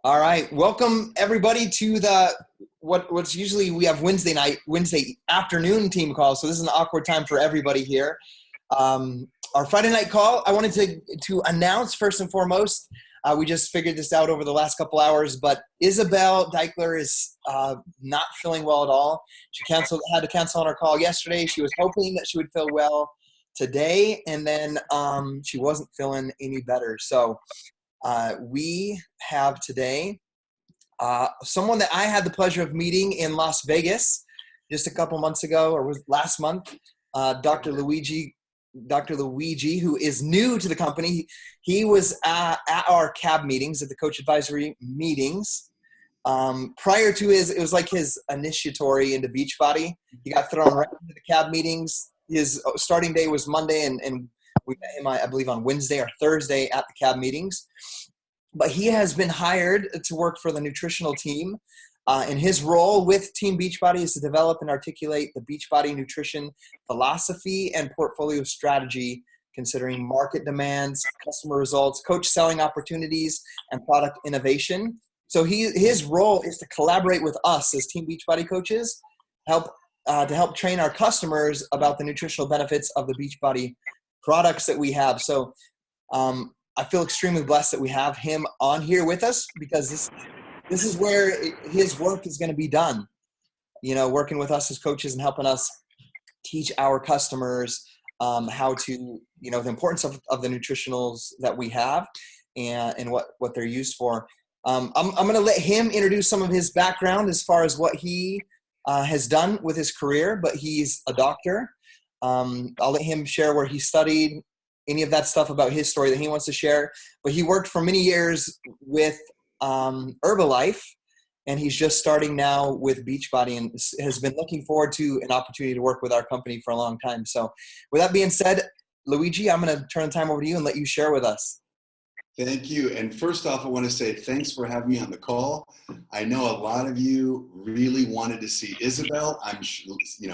All right, welcome everybody to the what's usually we have Wednesday afternoon team call. So this is an awkward time for everybody here. Our Friday night call. I wanted to announce first and foremost. We just figured this out over the last couple hours, but Isabel Deichler is not feeling well at all. She had to cancel on our call yesterday. She was hoping that she would feel well today, and then she wasn't feeling any better. So we have today someone that I had the pleasure of meeting in Las Vegas just a couple months ago, or was last month, Dr. Luigi, who is new to the company. He was at our CAB meetings, at the coach advisory meetings. Prior to it was like his initiatory into Beachbody. He got thrown right into the CAB meetings. His starting day was Monday, and we met him, I believe, on Wednesday or Thursday at the CAB meetings. But he has been hired to work for the nutritional team. And his role with Team Beachbody is to develop and articulate the Beachbody Nutrition philosophy and portfolio strategy, considering market demands, customer results, coach selling opportunities, and product innovation. So his role is to collaborate with us as Team Beachbody coaches, to help train our customers about the nutritional benefits of the Beachbody products that we have. So I feel extremely blessed that we have him on here with us, because this is where his work is going to be done. You know, working with us as coaches and helping us teach our customers how to, the importance of the nutritionals that we have and what they're used for. I'm going to let him introduce some of his background as far as what he has done with his career, but he's a doctor. I'll let him share where he studied, any of that stuff about his story that he wants to share. But he worked for many years with Herbalife, and he's just starting now with Beachbody and has been looking forward to an opportunity to work with our company for a long time. So with that being said, Luigi, I'm going to turn the time over to you and let you share with us. Thank you. And first off, I want to say thanks for having me on the call. I know a lot of you really wanted to see Isabel.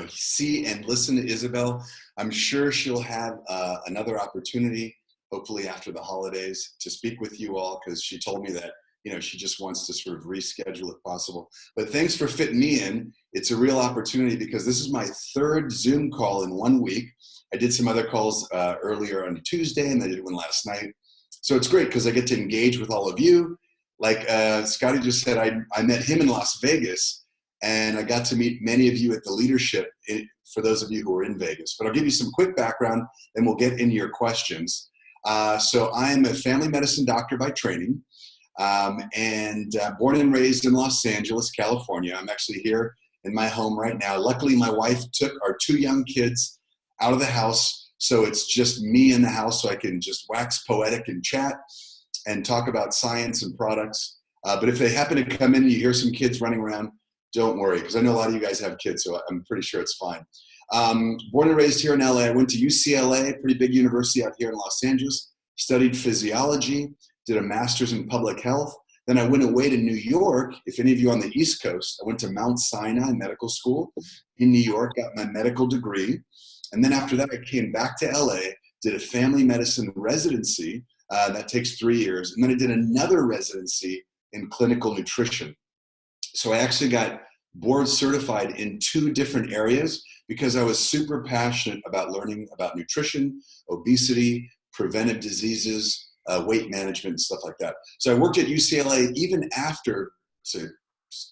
See and listen to Isabel. I'm sure she'll have another opportunity, hopefully after the holidays, to speak with you all, because she told me that, she just wants to sort of reschedule if possible. But thanks for fitting me in. It's a real opportunity because this is my third Zoom call in 1 week. I did some other calls earlier on Tuesday, and I did one last night. So it's great because I get to engage with all of you. Like Scotty just said, I met him in Las Vegas, and I got to meet many of you at the leadership, for those of you who are in Vegas. But I'll give you some quick background, and we'll get into your questions. So I'm a family medicine doctor by training, and born and raised in Los Angeles, California. I'm actually here in my home right now. Luckily, my wife took our 2 young kids out of the house, so it's just me in the house, so I can just wax poetic and chat and talk about science and products. But if they happen to come in and you hear some kids running around, don't worry, because I know a lot of you guys have kids, so I'm pretty sure it's fine. Born and raised here in LA. I went to UCLA, pretty big university out here in Los Angeles, studied physiology, did a master's in public health. Then I went away to New York. If any of you on the East Coast, I went to Mount Sinai Medical School in New York, got my medical degree. And then after that, I came back to LA, did a family medicine residency. That takes 3 years. And then I did another residency in clinical nutrition. So I actually got board certified in 2 different areas because I was super passionate about learning about nutrition, obesity, preventive diseases, weight management, and stuff like that. So I worked at UCLA even after, say,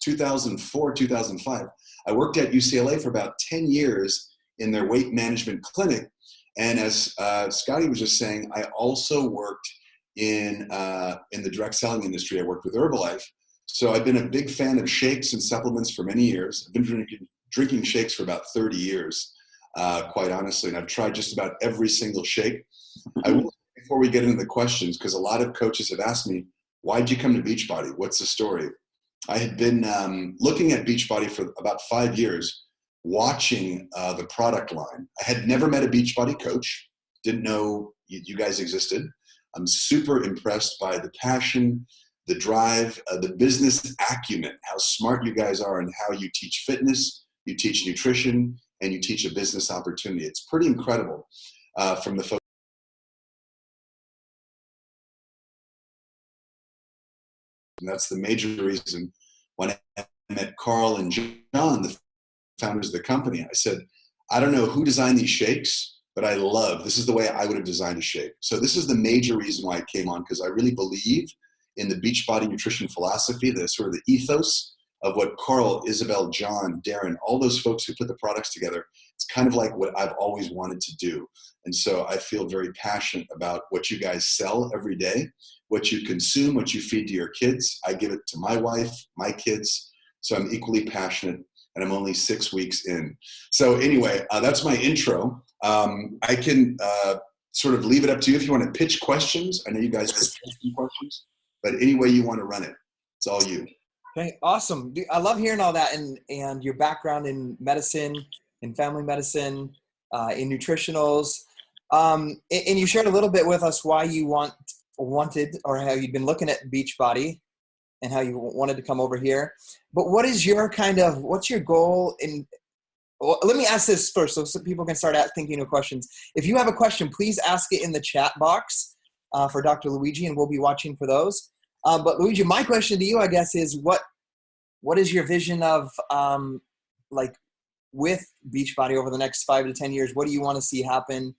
2004, 2005. I worked at UCLA for about 10 years in their weight management clinic. And as Scotty was just saying, I also worked in the direct selling industry. I worked with Herbalife. So I've been a big fan of shakes and supplements for many years. I've been drinking shakes for about 30 years, quite honestly. And I've tried just about every single shake. I will, before we get into the questions, because a lot of coaches have asked me, why'd you come to Beachbody? What's the story? I had been looking at Beachbody for about 5 years, watching the product line. I had never met a Beachbody coach, didn't know you guys existed. I'm super impressed by the passion, the drive, the business acumen, how smart you guys are, and how you teach fitness, you teach nutrition, and you teach a business opportunity. It's pretty incredible from the folks. And that's the major reason when I met Carl and John, the founders of the company, I said, I don't know who designed these shakes, but this is the way I would have designed a shake. So this is the major reason why I came on, because I really believe in the Beachbody Nutrition philosophy, the sort of the ethos of what Carl, Isabel, John, Darren, all those folks who put the products together. It's kind of like what I've always wanted to do. And so I feel very passionate about what you guys sell every day, what you consume, what you feed to your kids. I give it to my wife, my kids. So I'm equally passionate, and I'm only 6 weeks in. So anyway, that's my intro. I can sort of leave it up to you if you want to pitch questions. I know you guys pitch questions, but any way you want to run it, it's all you. Okay, awesome. I love hearing all that and your background in medicine, in family medicine, in nutritionals. And you shared a little bit with us why you wanted or how you'd been looking at Beachbody and how you wanted to come over here. But what's your goal well, let me ask this first so people can start thinking of questions. If you have a question, please ask it in the chat box for Dr. Luigi, and we'll be watching for those. But Luigi, my question to you, I guess, is what is your vision of with Beachbody over the next 5 to 10 years? What do you want to see happen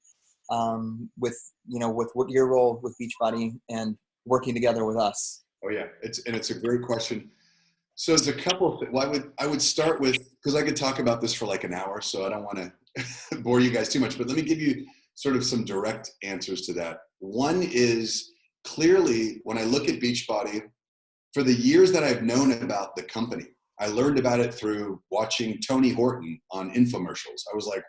with what your role with Beachbody and working together with us? Oh yeah, it's a great question. So there's a couple of things. Well, I would start with, because I could talk about this for like an hour, so I don't want to bore you guys too much, but let me give you sort of some direct answers to that. One is, clearly, when I look at Beachbody, for the years that I've known about the company, I learned about it through watching Tony Horton on infomercials. I was like,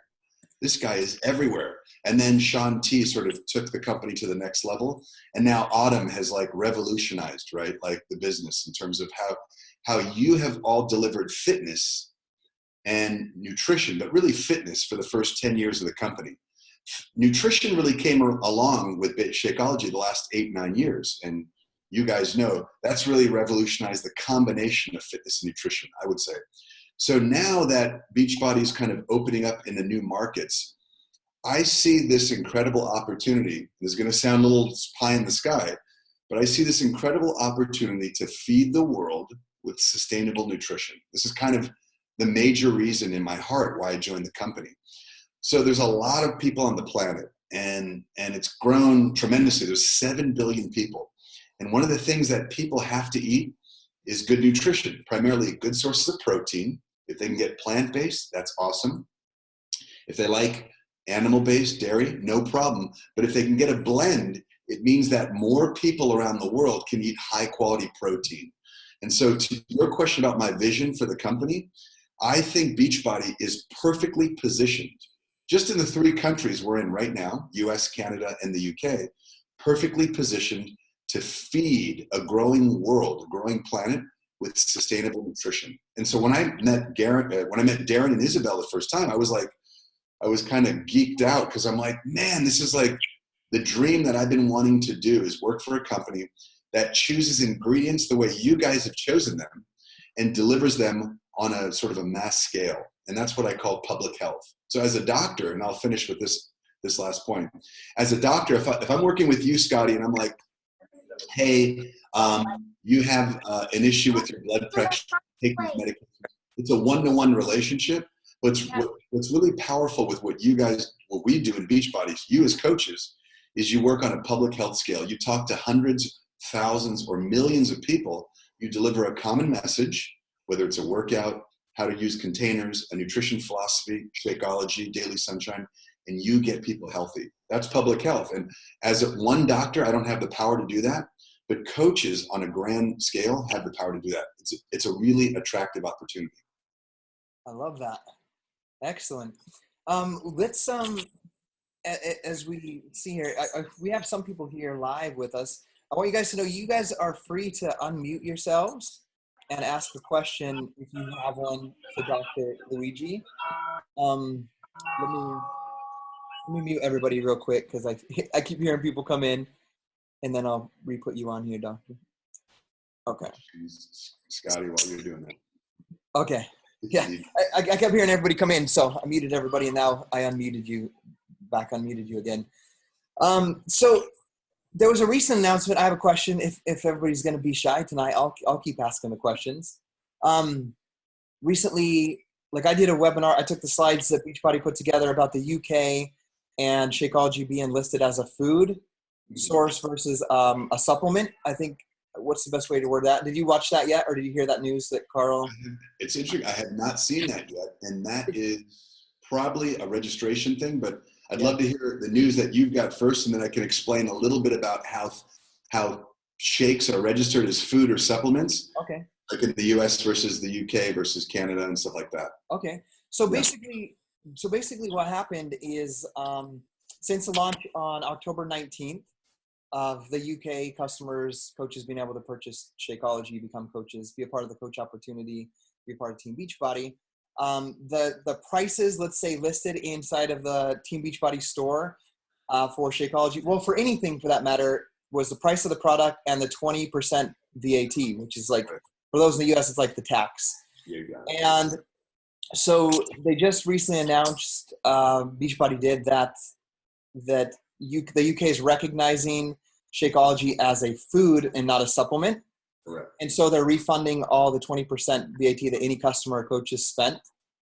this guy is everywhere. And then Sean T sort of took the company to the next level. And now Autumn has like revolutionized, right? Like the business in terms of how you have all delivered fitness and nutrition, but really fitness for the first 10 years of the company. Nutrition really came along with Shakeology the last 8-9 years. And you guys know that's really revolutionized the combination of fitness and nutrition, I would say. So now that Beachbody is kind of opening up into new markets, I see this incredible opportunity. This is going to sound a little pie in the sky, but I see this incredible opportunity to feed the world with sustainable nutrition. This is kind of the major reason in my heart why I joined the company. So there's a lot of people on the planet, and it's grown tremendously. There's 7 billion people. And one of the things that people have to eat is good nutrition, primarily good sources of protein. If they can get plant-based, that's awesome. If they like animal-based dairy, no problem. But if they can get a blend, it means that more people around the world can eat high-quality protein. And so to your question about my vision for the company, I think Beachbody is perfectly positioned, just in the 3 countries we're in right now, US, Canada, and the UK, perfectly positioned to feed a growing world, a growing planet with sustainable nutrition. And so when I met Darren and Isabel the first time, I was kind of geeked out, because I'm like, man, this is like the dream that I've been wanting to do, is work for a company that chooses ingredients the way you guys have chosen them and delivers them on a sort of a mass scale. And that's what I call public health. So as a doctor, and I'll finish with this last point. As a doctor, if I'm working with you, Scotty, and I'm like, hey, you have an issue with your blood pressure, take these medications. It's a one-to-one relationship. What's really powerful with what we do in Beachbody, you as coaches, is you work on a public health scale. You talk to hundreds, thousands, or millions of people. You deliver a common message, whether it's a workout, how to use containers, a nutrition philosophy, Shakeology, daily sunshine, and you get people healthy. That's public health. And as one doctor, I don't have the power to do that, but coaches on a grand scale have the power to do that. It's a really attractive opportunity. I love that. Excellent. Let's as we see here, we have some people here live with us. I want you guys to know you guys are free to unmute yourselves and ask a question if you have one for Dr. Luigi. Let me mute everybody real quick, because I keep hearing people come in, and then I'll re-put you on here, Doctor. Okay. Jeez, Scotty, while you're doing that. Okay. Yeah, I kept hearing everybody come in, so I muted everybody, and now I unmuted you again. So there was a recent announcement. I have a question. If everybody's going to be shy tonight, I'll keep asking the questions. Recently, like I did a webinar. I took the slides that Beachbody put together about the UK and Shakeology being listed as a food source versus a supplement. I think, what's the best way to word that? Did you watch that yet, or did you hear that news that Carl? It's interesting. I have not seen that yet, and that is probably a registration thing. But I'd love to hear the news that you've got first, and then I can explain a little bit about how shakes are registered as food or supplements. Okay. Like in the U.S. versus the UK versus Canada and stuff like that. Okay. So basically what happened is since the launch on October 19th of the UK coaches being able to purchase Shakeology, become coaches, be a part of the coach opportunity, be a part of Team Beachbody. The prices, let's say, listed inside of the Team Beachbody store for Shakeology, well, for anything for that matter, was the price of the product and the 20% VAT, which is like, for those in the US, it's like the tax. And so they just recently announced, Beachbody did that the UK is recognizing Shakeology as a food and not a supplement. Correct. And so they're refunding all the 20% VAT that any customer or coach has spent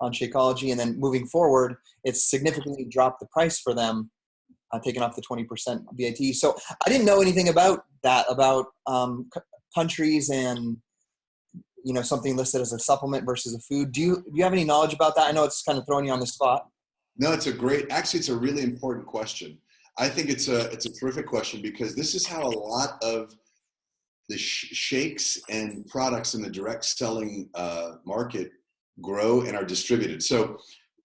on Shakeology. And then moving forward, it's significantly dropped the price for them, taking off the 20% VAT. So I didn't know anything about that, about countries and, you know, something listed as a supplement versus a food. Do you have any knowledge about that? I know it's kind of throwing you on the spot. No, it's a really important question. I think it's a terrific question, because this is how a lot of the shakes and products in the direct selling market grow and are distributed. So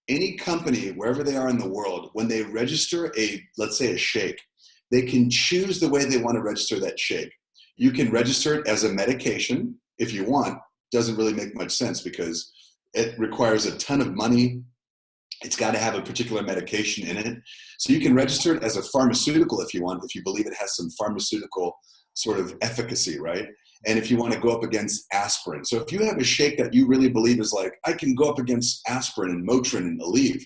any company, wherever they are in the world, when they register let's say a shake, they can choose the way they want to register that shake. You can register it as a medication if you want. Doesn't really make much sense because it requires a ton of money. It's got to have a particular medication in it. So you can register it as a pharmaceutical if you want, if you believe it has some pharmaceutical sort of efficacy, right? And if you want to go up against aspirin. So if you have a shake that you really believe is like, I can go up against aspirin and Motrin and Aleve,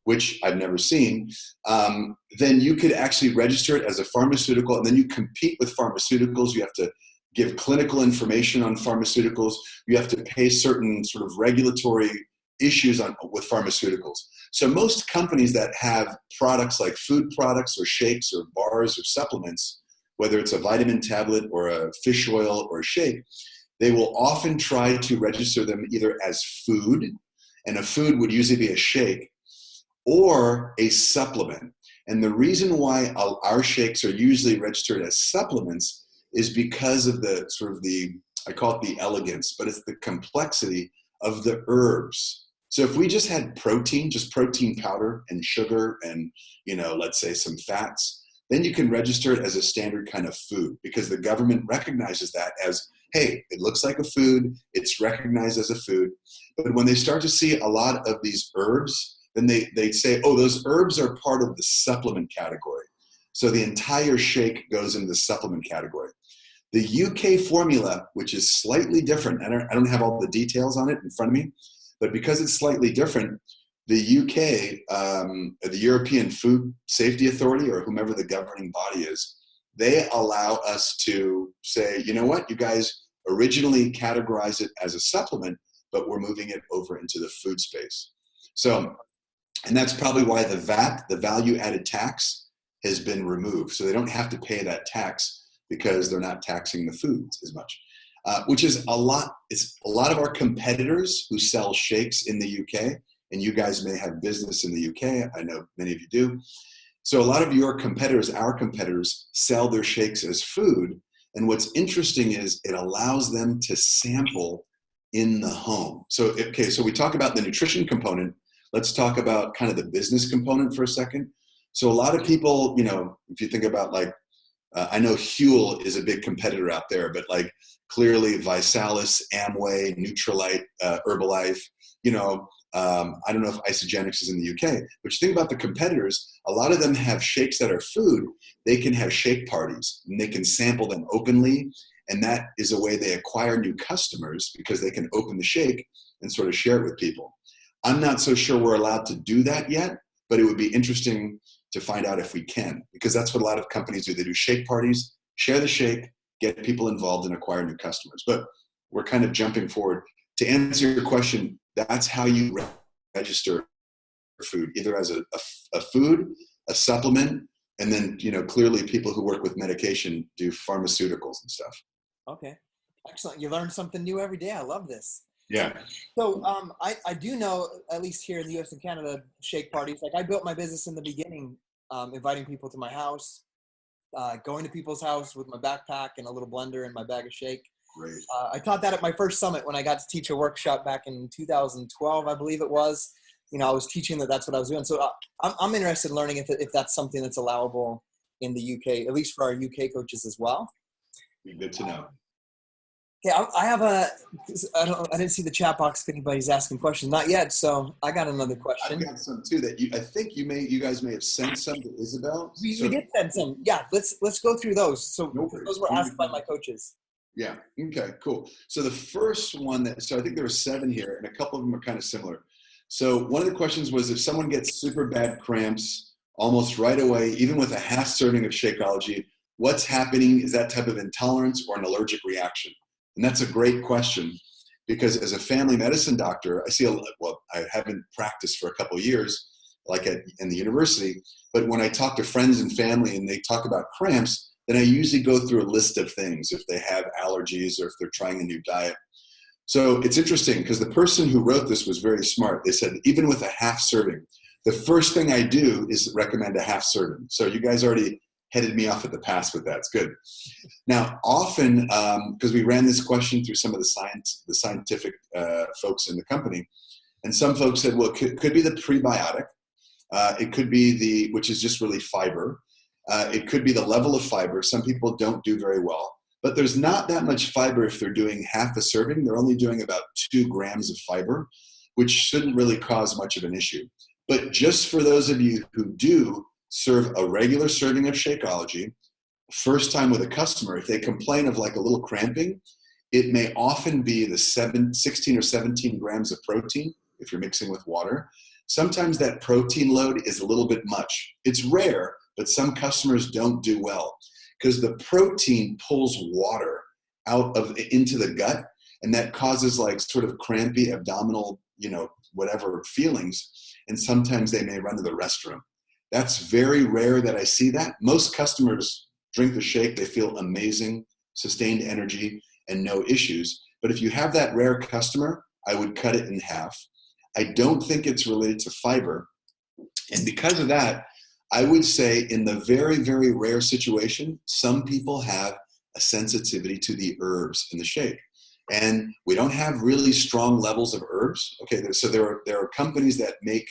which I've never seen, then you could actually register it as a pharmaceutical, and then you compete with pharmaceuticals. You have to give clinical information on pharmaceuticals. You have to pay certain sort of regulatory issues with pharmaceuticals. So most companies that have products like food products or shakes or bars or supplements, whether it's a vitamin tablet or a fish oil or a shake, they will often try to register them either as food, and a food would usually be a shake, or a supplement. And the reason why our shakes are usually registered as supplements is because of I call it the elegance, but it's the complexity of the herbs. So if we just had protein, just protein powder and sugar and, let's say some fats, then you can register it as a standard kind of food, because the government recognizes that as, hey, it looks like a food, it's recognized as a food. But when they start to see a lot of these herbs, then they say, oh, those herbs are part of the supplement category. So the entire shake goes into the supplement category. The UK formula, which is slightly different, I don't have all the details on it in front of me, but because it's slightly different, the UK, the European Food Safety Authority, or whomever the governing body is, they allow us to say, you know what, you guys originally categorized it as a supplement, but we're moving it over into the food space. So, and that's probably why the VAT, the value added tax, has been removed. So they don't have to pay that tax because they're not taxing the foods as much, which is a lot. It's a lot of our competitors who sell shakes in the UK, and you guys may have business in the UK. I know many of you do. So a lot of your competitors, our competitors, sell their shakes as food. And what's interesting is it allows them to sample in the home. So, okay, so we talk about the nutrition component. Let's talk about kind of the business component for a second. So a lot of people, if you think about I know Huel is a big competitor out there, but clearly Visalis, Amway, Nutrilite, Herbalife, I don't know if Isagenix is in the UK, but you think about the competitors, a lot of them have shakes that are food. They can have shake parties and they can sample them openly. And that is a way they acquire new customers, because they can open the shake and sort of share it with people. I'm not so sure we're allowed to do that yet, but it would be interesting to find out if we can, because that's what a lot of companies do. They do shake parties, share the shake, get people involved and acquire new customers. But we're kind of jumping forward. To answer your question, that's how you register food, either as a food, a supplement, and then, clearly people who work with medication do pharmaceuticals and stuff. Okay. Excellent. You learn something new every day. I love this. Yeah. So I do know, at least here in the US and Canada, shake parties. Like I built my business in the beginning, inviting people to my house, going to people's house with my backpack and a little blender and my bag of shake. Great. I taught that at my first summit when I got to teach a workshop back in 2012, I believe it was. I was teaching that's what I was doing. So I'm interested in learning if that's something that's allowable in the UK, at least for our UK coaches as well. Be good to know. Yeah, I have I didn't see the chat box if anybody's asking questions. Not yet, so I got another question. I've got some too that I think you guys may have sent some to Isabel. We did send some. Yeah, let's go through those. So those were asked by my coaches. Yeah. Okay, cool. So the first one I think there were 7 here, and a couple of them are kind of similar. So one of the questions was, if someone gets super bad cramps almost right away, even with a half serving of Shakeology, what's happening? Is that type of intolerance or an allergic reaction? And that's a great question, because as a family medicine doctor, I see I haven't practiced for a couple of years, like in the university, but when I talk to friends and family and they talk about cramps, then I usually go through a list of things, if they have allergies or if they're trying a new diet. So it's interesting, because the person who wrote this was very smart. They said, even with a half serving, the first thing I do is recommend a half serving. So you guys already headed me off at the pass with that. It's good. Now, often, because we ran this question through some of the scientific folks in the company, and some folks said, well, it could be the prebiotic. It could be which is just really fiber. It could be the level of fiber. Some people don't do very well. But there's not that much fiber if they're doing half a serving. They're only doing about 2 grams of fiber, which shouldn't really cause much of an issue. But just for those of you who do serve a regular serving of Shakeology, first time with a customer, if they complain of like a little cramping, it may often be the 16 or 17 grams of protein if you're mixing with water. Sometimes that protein load is a little bit much. It's rare, but some customers don't do well, because the protein pulls water into the gut, and that causes like sort of crampy abdominal, whatever feelings. And sometimes they may run to the restroom. That's very rare that I see that. Most customers drink the shake, they feel amazing, sustained energy, and no issues. But if you have that rare customer, I would cut it in half. I don't think it's related to fiber. And because of that, I would say in the very, very rare situation, some people have a sensitivity to the herbs in the shake. And we don't have really strong levels of herbs. Okay, so there are companies that make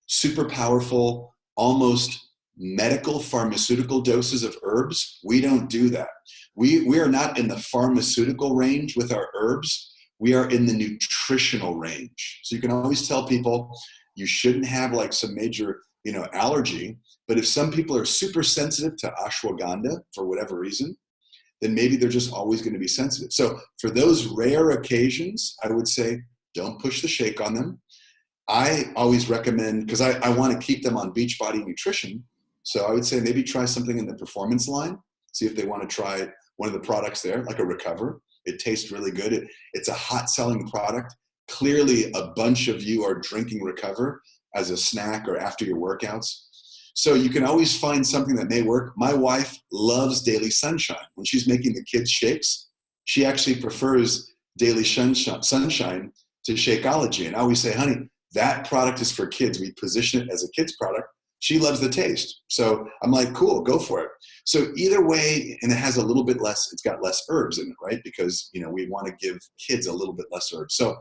super powerful, almost medical pharmaceutical doses of herbs. We don't do that. We are not in the pharmaceutical range with our herbs. We are in the nutritional range. So you can always tell people you shouldn't have like some major allergy. But if some people are super sensitive to ashwagandha for whatever reason, then maybe they're just always going to be sensitive. So for those rare occasions, I would say don't push the shake on them. I always recommend, because I want to keep them on Beachbody Nutrition, so I would say maybe try something in the performance line, see if they want to try one of the products there, like a Recover. It tastes really good. It's a hot selling product. Clearly a bunch of you are drinking Recover as a snack or after your workouts. So you can always find something that may work. My wife loves Daily Sunshine. When she's making the kids' shakes, she actually prefers Daily Sunshine to Shakeology. And I always say, honey, that product is for kids. We position it as a kid's product. She loves the taste. So I'm like, cool, go for it. So either way, and it has a little bit less, it's got less herbs in it, right? Because, we want to give kids a little bit less herbs. So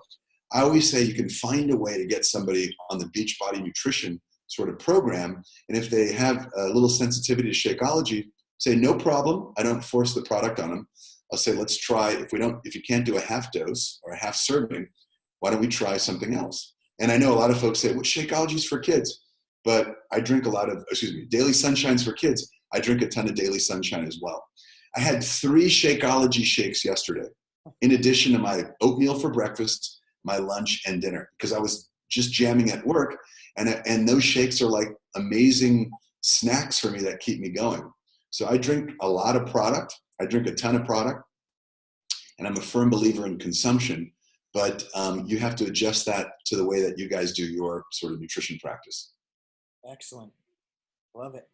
I always say you can find a way to get somebody on the Beachbody Nutrition sort of program. And if they have a little sensitivity to Shakeology, say, no problem. I don't force the product on them. I'll say, let's try, if you can't do a half dose or a half serving, why don't we try something else? And I know a lot of folks say, well, Shakeology is for kids, but I drink Daily Sunshine's for kids. I drink a ton of Daily Sunshine as well. I had 3 Shakeology shakes yesterday, in addition to my oatmeal for breakfast, my lunch, and dinner, because I was just jamming at work. And those shakes are like amazing snacks for me that keep me going. So I drink a lot of product. I drink a ton of product, and I'm a firm believer in consumption, but you have to adjust that to the way that you guys do your sort of nutrition practice. Excellent. Love it.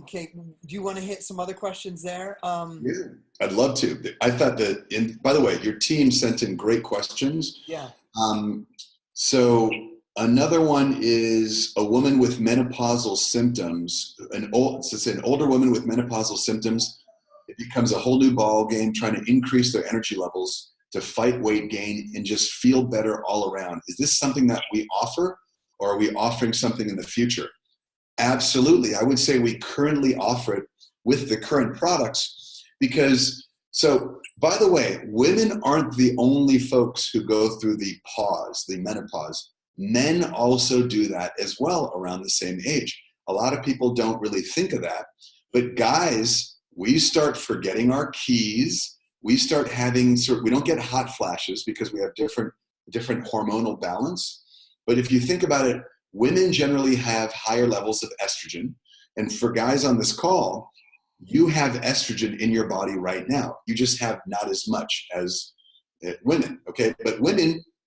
Okay. Do you want to hit some other questions there? Yeah, I'd love to. I thought that, by the way, your team sent in great questions. Yeah. So another one is a woman with menopausal symptoms, an older woman with menopausal symptoms. It becomes a whole new ball game, trying to increase their energy levels to fight weight gain and just feel better all around. Is this something that we offer, or are we offering something in the future? Absolutely. I would say we currently offer it with the current products because, so by the way, women aren't the only folks who go through the menopause. Men also do that as well around the same age. A lot of people don't really think of that, but guys, we start forgetting our keys. We start having we don't get hot flashes because we have different hormonal balance. But if you think about it, women generally have higher levels of estrogen. And for guys on this call, you have estrogen in your body right now. You just have not as much as women, okay? But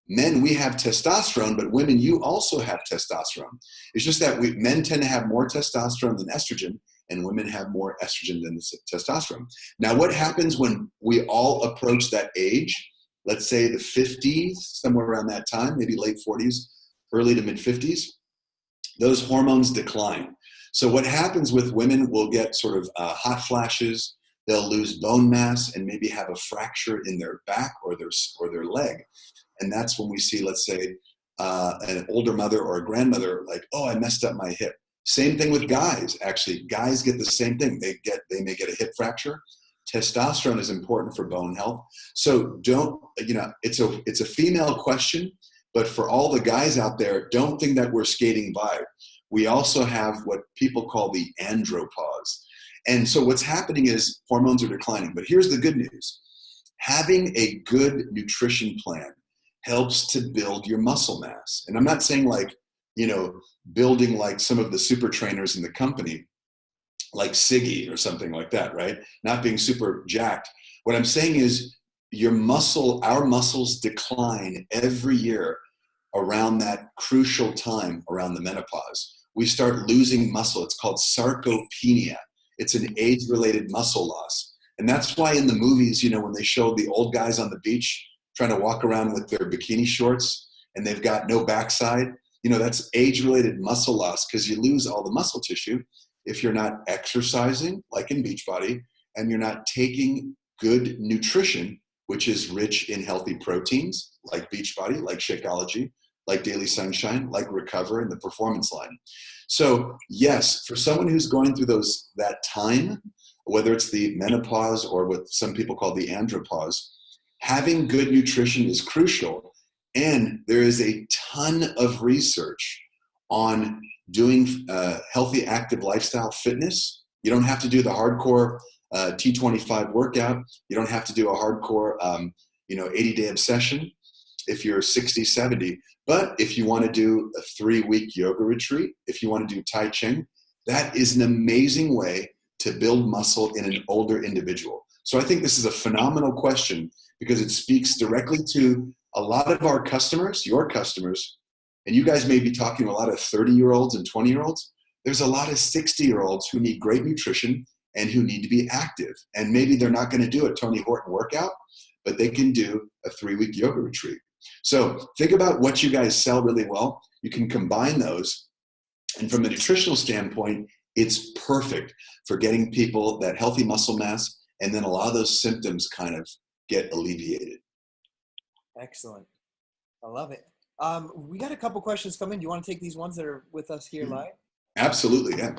men, we have testosterone, but women, you also have testosterone. It's just that men tend to have more testosterone than estrogen, and women have more estrogen than testosterone. Now, what happens when we all approach that age, let's say the 50s, somewhere around that time, maybe late 40s, early to mid 50s, those hormones decline. So what happens with women will get sort of hot flashes, they'll lose bone mass and maybe have a fracture in their back or their leg. And that's when we see, let's say, an older mother or a grandmother like, oh, I messed up my hip. Same thing with guys, actually. Guys get the same thing. They may get a hip fracture. Testosterone is important for bone health. So it's a female question, but for all the guys out there, don't think that we're skating by. We also have what people call the andropause. And so what's happening is hormones are declining. But here's the good news. Having a good nutrition plan helps to build your muscle mass. And I'm not saying building like some of the super trainers in the company, like Siggy or something like that, right? Not being super jacked. What I'm saying is our muscles decline every year around that crucial time around the menopause. We start losing muscle. It's called sarcopenia. It's an age-related muscle loss. And that's why in the movies, when they show the old guys on the beach trying to walk around with their bikini shorts and they've got no backside, that's age-related muscle loss because you lose all the muscle tissue if you're not exercising, like in Beachbody, and you're not taking good nutrition, which is rich in healthy proteins, like Beachbody, like Shakeology, like Daily Sunshine, like Recover and the Performance Line. So yes, for someone who's going through that time, whether it's the menopause or what some people call the andropause, having good nutrition is crucial. And there is a ton of research on doing healthy, active lifestyle fitness. You don't have to do the hardcore T25 workout. You don't have to do a hardcore 80-day obsession if you're 60, 70. But if you want to do a 3-week yoga retreat, if you want to do Tai Chi, that is an amazing way to build muscle in an older individual. So I think this is a phenomenal question because it speaks directly to a lot of our customers, your customers, and you guys may be talking to a lot of 30-year-olds and 20-year-olds. There's a lot of 60-year-olds who need great nutrition and who need to be active. And maybe they're not going to do a Tony Horton workout, but they can do a 3-week yoga retreat. So think about what you guys sell really well. You can combine those. And from a nutritional standpoint, it's perfect for getting people that healthy muscle mass, and then a lot of those symptoms kind of get alleviated. Excellent. I love it. We got a couple questions coming. Do you want to take these ones that are with us here live? Absolutely, yeah.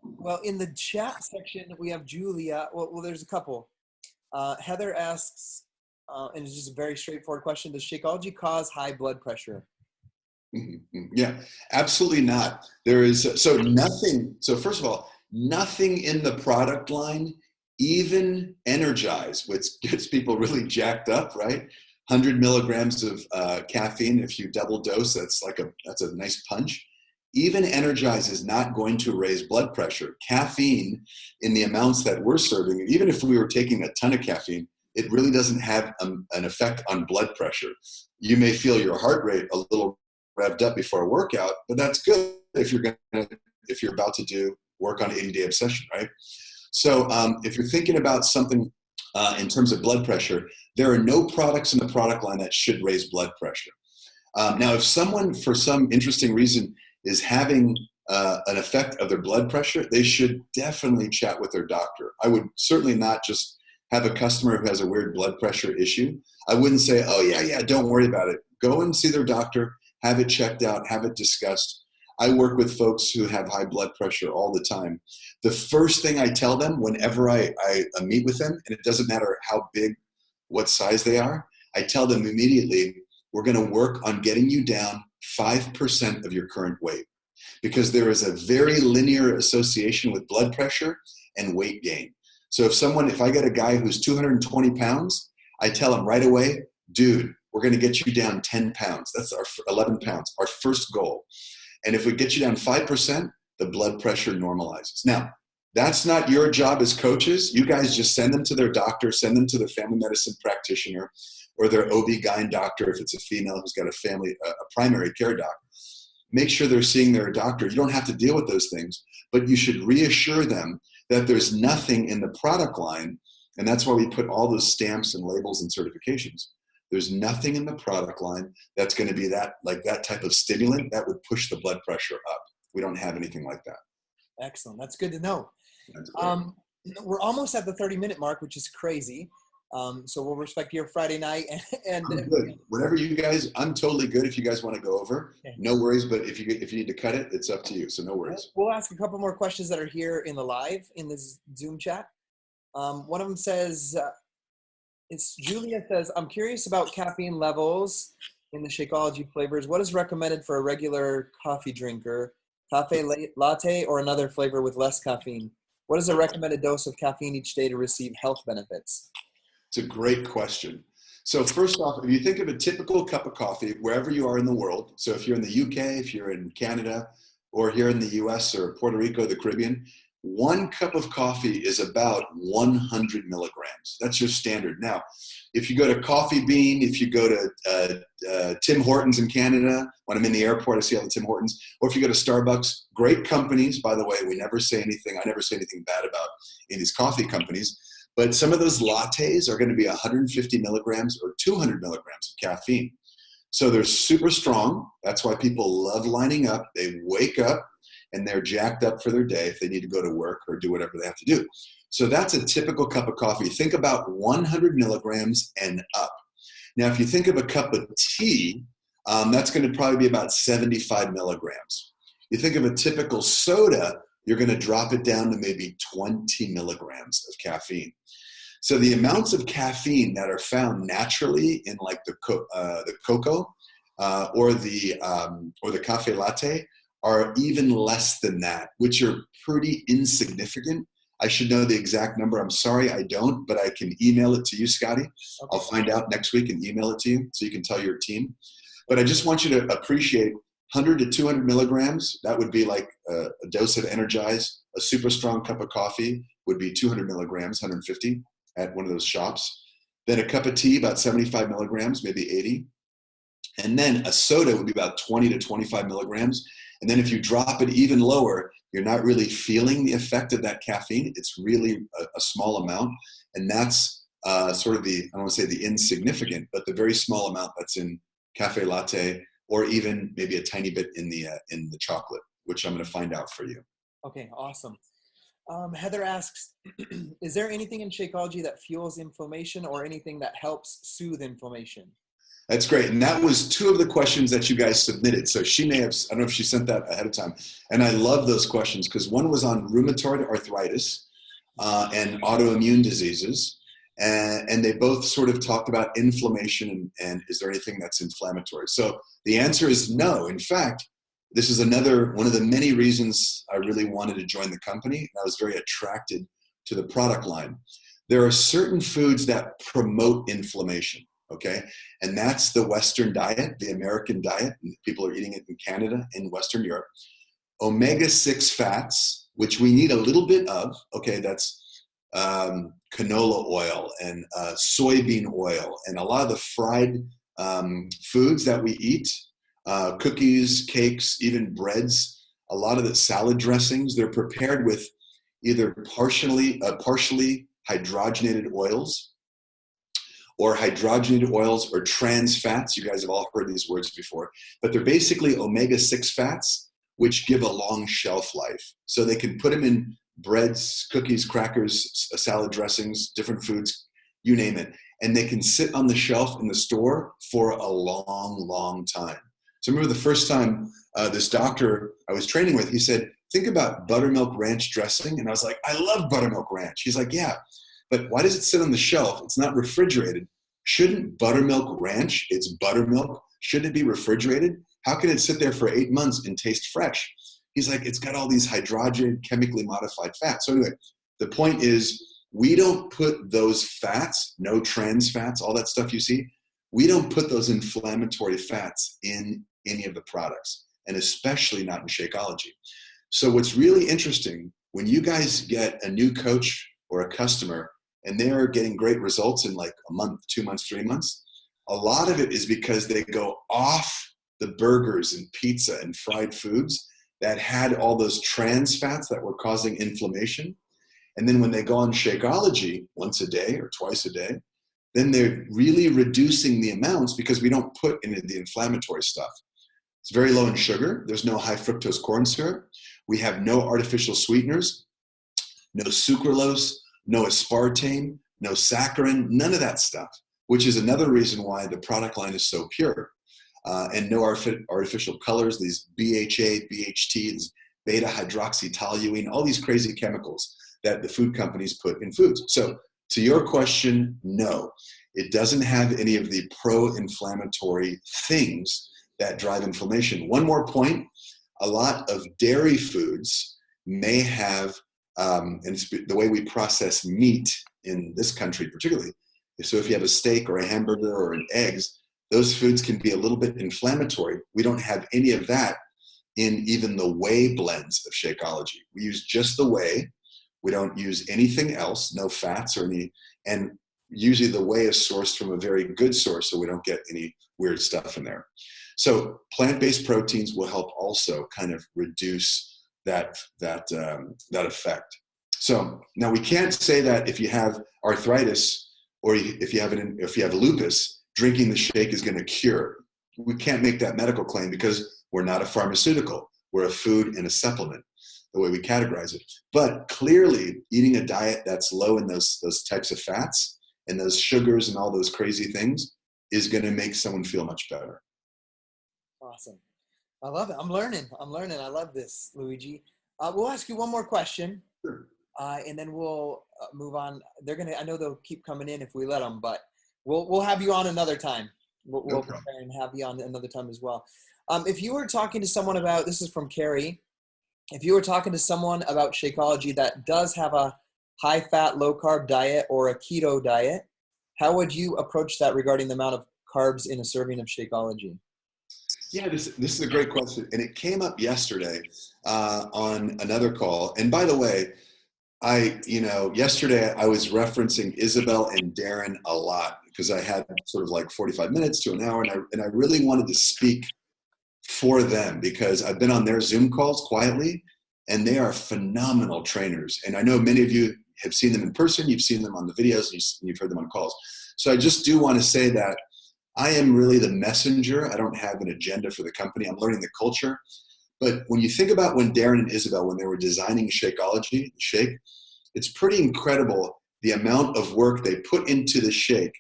Well, in the chat section, we have Julia. Well, there's a couple. Heather asks, and it's just a very straightforward question, does Shakeology cause high blood pressure? Yeah, absolutely not. There is, so first of all, nothing in the product line, even Energize, which gets people really jacked up, right? 100 milligrams of caffeine, if you double dose, that's a nice punch. even Energize is not going to raise blood pressure. Caffeine in the amounts that we're serving, even if we were taking a ton of caffeine, it really doesn't have an effect on blood pressure. You may feel your heart rate a little revved up before a workout, but that's good if you're about to do work on 80-day obsession, right? So if you're thinking about something in terms of blood pressure, there are no products in the product line that should raise blood pressure. Now, if someone, for some interesting reason, is having an effect of their blood pressure, they should definitely chat with their doctor. I would certainly not just have a customer who has a weird blood pressure issue. I wouldn't say, oh, yeah, don't worry about it. Go and see their doctor, have it checked out, have it discussed. I work with folks who have high blood pressure all the time. The first thing I tell them whenever I meet with them, and it doesn't matter how big, what size they are, I tell them immediately, we're going to work on getting you down 5% of your current weight, because there is a very linear association with blood pressure and weight gain. So if I get a guy who's 220 pounds, I tell him right away, dude, we're going to get you down 10 pounds. That's our 11 pounds, our first goal. And if we get you down 5%, the blood pressure normalizes. Now, that's not your job as coaches. You guys just send them to their doctor, send them to their family medicine practitioner or their OB-GYN doctor if it's a female who's got a primary care doc. Make sure they're seeing their doctor. You don't have to deal with those things, but you should reassure them that there's nothing in the product line, and that's why we put all those stamps and labels and certifications. There's nothing in the product line that's going to be that type of stimulant that would push the blood pressure up. We don't have anything like that. Excellent. That's good to know. We're almost at the 30-minute mark, which is crazy. So we'll respect your Friday night. And I'm good. Whatever you guys, I'm totally good if you guys want to go over. Okay. No worries, but if you need to cut it, it's up to you. So no worries. We'll ask a couple more questions that are here in the live, in this Zoom chat. One of them says, Julia says, I'm curious about caffeine levels in the Shakeology flavors. What is recommended for a regular coffee drinker, cafe latte, or another flavor with less caffeine? What is a recommended dose of caffeine each day to receive health benefits? It's a great question. So first off, if you think of a typical cup of coffee, wherever you are in the world, so if you're in the UK, if you're in Canada, or here in the US or Puerto Rico, the Caribbean, 1 cup of coffee is about 100 milligrams. That's your standard. Now, if you go to Coffee Bean, if you go to Tim Hortons in Canada, when I'm in the airport, I see all the Tim Hortons, or if you go to Starbucks, great companies, by the way, I never say anything bad about any of these coffee companies, but some of those lattes are going to be 150 milligrams or 200 milligrams of caffeine. So they're super strong. That's why people love lining up. They wake up and they're jacked up for their day if they need to go to work or do whatever they have to do. So that's a typical cup of coffee. Think about 100 milligrams and up. Now, if you think of a cup of tea, that's going to probably be about 75 milligrams. You think of a typical soda, you're going to drop it down to maybe 20 milligrams of caffeine. So the amounts of caffeine that are found naturally in like the cocoa or the cafe latte are even less than that, which are pretty insignificant. I should know the exact number. I'm sorry, I don't, but I can email it to you, Scotty. Okay. I'll find out next week and email it to you so you can tell your team. But I just want you to appreciate 100 to 200 milligrams. That would be like a dose of Energize. A super strong cup of coffee would be 200 milligrams, 150 at one of those shops. Then a cup of tea, about 75 milligrams, maybe 80. And then a soda would be about 20 to 25 milligrams. And then if you drop it even lower, you're not really feeling the effect of that caffeine. It's really a small amount. And that's sort of I don't want to say the insignificant, but the very small amount that's in cafe latte, or even maybe a tiny bit in the chocolate, which I'm going to find out for you. Okay, awesome. Heather asks, is there anything in Shakeology that fuels inflammation or anything that helps soothe inflammation? That's great. And that was 2 of the questions that you guys submitted. So she may have, I don't know if she sent that ahead of time. And I love those questions because one was on rheumatoid arthritis and autoimmune diseases. And they both sort of talked about inflammation and is there anything that's inflammatory? So the answer is no. In fact, this is another one of the many reasons I really wanted to join the company. And I was very attracted to the product line. There are certain foods that promote inflammation. Okay, and that's the Western diet, the American diet. People are eating it in Canada and Western Europe. omega-6 fats, which we need a little bit of. Okay, that's canola oil and soybean oil and a lot of the fried foods that we eat, cookies, cakes, even breads. A lot of the salad dressings, they're prepared with either partially hydrogenated oils or trans fats. You guys have all heard these words before, but they're basically omega-6 fats, which give a long shelf life. So they can put them in breads, cookies, crackers, salad dressings, different foods, you name it. And they can sit on the shelf in the store for a long, long time. So I remember the first time this doctor I was training with, he said, think about buttermilk ranch dressing. And I was like, I love buttermilk ranch. He's like, yeah, but why does it sit on the shelf? It's not refrigerated. Shouldn't buttermilk ranch, it's buttermilk, shouldn't it be refrigerated? How can it sit there for 8 months and taste fresh? He's like, it's got all these hydrogenated, chemically modified fats. So anyway, the point is, we don't put those fats, no trans fats, all that stuff you see, we don't put those inflammatory fats in any of the products, and especially not in Shakeology. So what's really interesting, when you guys get a new coach or a customer and they're getting great results in like a month, 2 months, 3 months, a lot of it is because they go off the burgers and pizza and fried foods that had all those trans fats that were causing inflammation. And then when they go on Shakeology once a day or twice a day, then they're really reducing the amounts because we don't put any of the inflammatory stuff. It's very low in sugar. There's no high fructose corn syrup. We have no artificial sweeteners, no sucralose, no aspartame, no saccharin, none of that stuff, which is another reason why the product line is so pure. And no artificial colors, these BHA, BHT, these beta hydroxytoluene, all these crazy chemicals that the food companies put in foods. So to your question, no, it doesn't have any of the pro-inflammatory things that drive inflammation. One more point, a lot of dairy foods may have, and the way we process meat in this country particularly, so if you have a steak or a hamburger or an eggs, those foods can be a little bit inflammatory. We don't have any of that in even the whey blends of Shakeology. We use just the whey. We don't use anything else, no fats or any, and usually the whey is sourced from a very good source, so we don't get any weird stuff in there. So plant-based proteins will help also kind of reduce that effect. So now we can't say that if you have arthritis or if you have lupus, drinking the shake is going to cure. We can't make that medical claim because we're not a pharmaceutical. We're a food and a supplement, the way we categorize it. But clearly, eating a diet that's low in those types of fats and those sugars and all those crazy things is going to make someone feel much better. Awesome. I love it. I'm learning. I love this, Luigi. We'll ask you one more question. Sure. And then we'll move on. I know they'll keep coming in if we let them, but we'll have you on another time. We'll prepare and have you on another time as well. If you were talking to someone about, this is from Carrie, if you were talking to someone about Shakeology that does have a high fat, low carb diet or a keto diet, how would you approach that regarding the amount of carbs in a serving of Shakeology? Yeah, this is a great question. And it came up yesterday on another call. And by the way, yesterday I was referencing Isabel and Darren a lot because I had sort of like 45 minutes to an hour, and I really wanted to speak for them because I've been on their Zoom calls quietly, and they are phenomenal trainers. And I know many of you have seen them in person, you've seen them on the videos, and you've heard them on calls. So I just do want to say that I am really the messenger. I don't have an agenda for the company. I'm learning the culture. But when you think about when Darren and Isabel, when they were designing Shakeology, Shake, it's pretty incredible the amount of work they put into the shake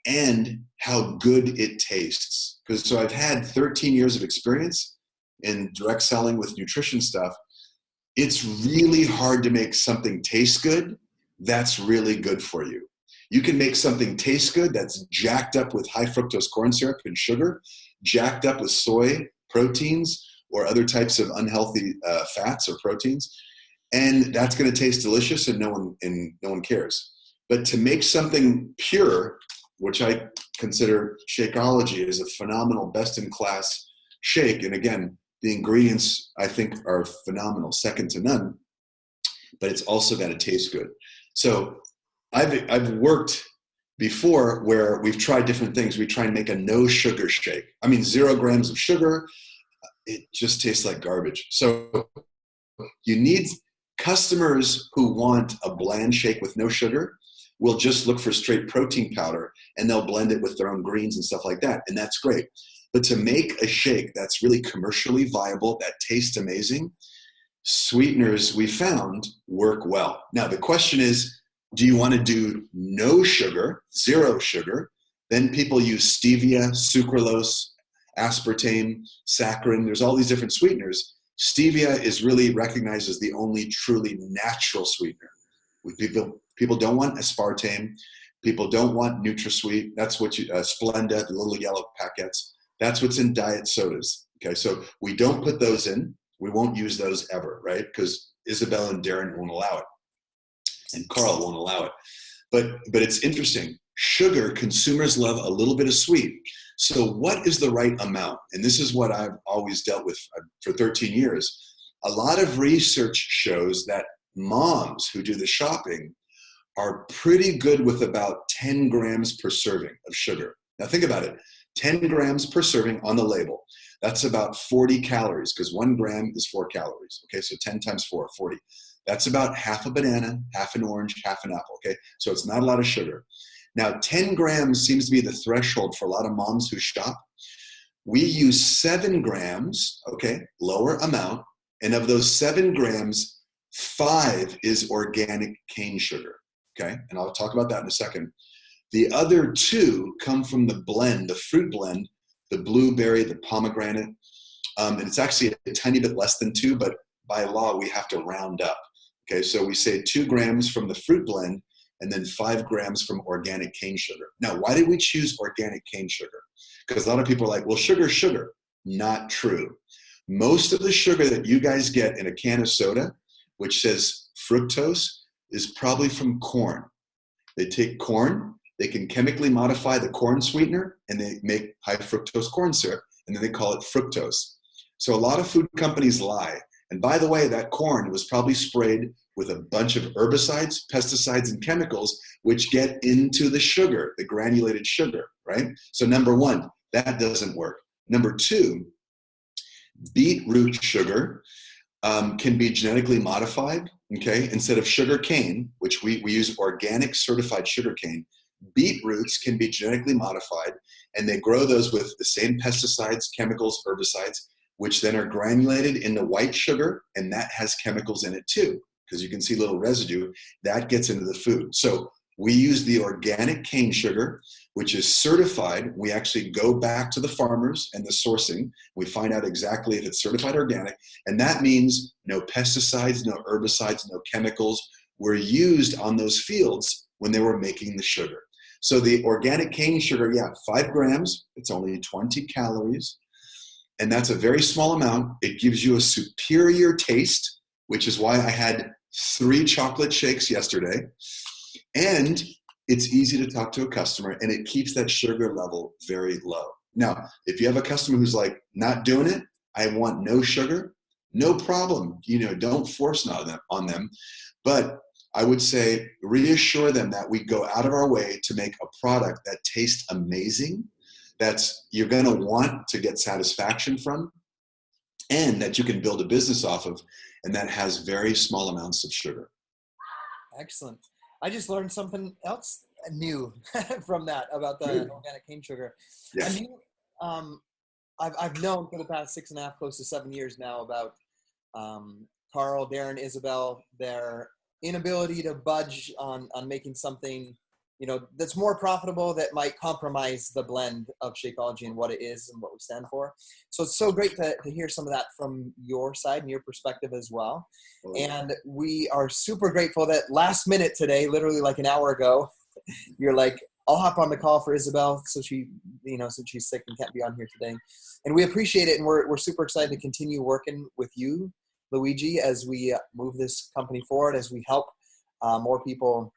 and how good it tastes. So I've had 13 years of experience in direct selling with nutrition stuff. It's really hard to make something taste good that's really good for you. You can make something taste good that's jacked up with high fructose corn syrup and sugar, jacked up with soy proteins or other types of unhealthy fats or proteins, and that's going to taste delicious, and no one cares. But to make something pure, which I consider Shakeology is a phenomenal, best-in-class shake, and again, The ingredients, I think, are phenomenal, second to none, but it's also got to taste good. So I've worked before where we've tried different things. We try and make a no sugar shake. I mean, 0 grams of sugar. It just tastes like garbage. So you need customers who want a bland shake with no sugar will just look for straight protein powder, and they'll blend it with their own greens and stuff like that. And that's great. But to make a shake that's really commercially viable, that tastes amazing, sweeteners we found work well. Now, the question is, do you want to do no sugar, 0 sugar? Then people use stevia, sucralose, aspartame, saccharin. There's all these different sweeteners. Stevia is really recognized as the only truly natural sweetener. People don't want aspartame. People don't want NutraSweet. That's what Splenda, the little yellow packets. That's what's in diet sodas. Okay, so we don't put those in. We won't use those ever, right? Because Isabel and Darren won't allow it, and Carl won't allow it. But it's interesting. Sugar, consumers love a little bit of sweet. So what is the right amount? And this is what I've always dealt with for 13 years. A lot of research shows that moms who do the shopping are pretty good with about 10 grams per serving of sugar. Now think about it. 10 grams per serving on the label. That's about 40 calories, because 1 gram is 4 calories. Okay, so 10 times 4, 40. That's about half a banana, half an orange, half an apple. Okay, so it's not a lot of sugar. Now, 10 grams seems to be the threshold for a lot of moms who shop. We use 7 grams, okay, lower amount. And of those 7 grams, 5 is organic cane sugar, okay? And I'll talk about that in a second. The other 2 come from the blend, the fruit blend, the blueberry, the pomegranate. And it's actually a tiny bit less than 2, but by law, we have to round up. Okay, so we say 2 grams from the fruit blend, and then 5 grams from organic cane sugar. Now, why did we choose organic cane sugar? Because a lot of people are like, well, sugar. Not true. Most of the sugar that you guys get in a can of soda, which says fructose, is probably from corn. They take corn, they can chemically modify the corn sweetener, and they make high fructose corn syrup, and then they call it fructose. So a lot of food companies lie. And by the way, that corn was probably sprayed with a bunch of herbicides, pesticides, and chemicals, which get into the sugar, the granulated sugar, right? So number 1, that doesn't work. Number 2, beetroot sugar can be genetically modified, okay? Instead of sugar cane, which we use organic certified sugar cane, beetroots can be genetically modified, and they grow those with the same pesticides, chemicals, herbicides, which then are granulated into white sugar, and that has chemicals in it too, because you can see little residue that gets into the food. So we use the organic cane sugar, which is certified. We actually go back to the farmers and the sourcing. We find out exactly if it's certified organic, and that means no pesticides, no herbicides, no chemicals were used on those fields when they were making the sugar. So the organic cane sugar, 5 grams, it's only 20 calories. And that's a very small amount. It gives you a superior taste, which is why I had 3 chocolate shakes yesterday. And it's easy to talk to a customer, and it keeps that sugar level very low. Now, if you have a customer who's like, not doing it, I want no sugar, no problem. Don't force on them. But I would say reassure them that we go out of our way to make a product that tastes amazing, that's you're going to want to get satisfaction from, and that you can build a business off of, and that has very small amounts of sugar. Excellent. I just learned something else new from that about the organic cane sugar. Yeah. And I've known for the past 6.5, close to 7 years now about Carl, Darren, Isabel, their inability to budge on making something that's more profitable, that might compromise the blend of Shakeology and what it is and what we stand for. So it's so great to hear some of that from your side and your perspective as well. And we are super grateful that last minute today, literally like an hour ago, you're like, I'll hop on the call for Isabel. So she, since she's sick and can't be on here today. And we appreciate it. And we're super excited to continue working with you, Luigi, as we move this company forward, as we help more people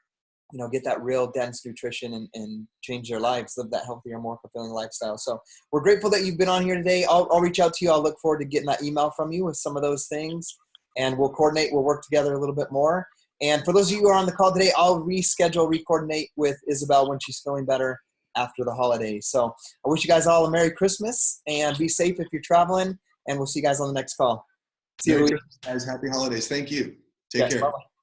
get that real dense nutrition and change their lives, live that healthier, more fulfilling lifestyle. So we're grateful that you've been on here today. I'll reach out to you. I'll look forward to getting that email from you with some of those things, and we'll coordinate. We'll work together a little bit more. And for those of you who are on the call today, I'll recoordinate with Isabel when she's feeling better after the holidays. So I wish you guys all a Merry Christmas, and be safe if you're traveling, and we'll see you guys on the next call. See you, Merry Luigi. Christmas, guys. Happy holidays. Thank you. Take care. Bye-bye.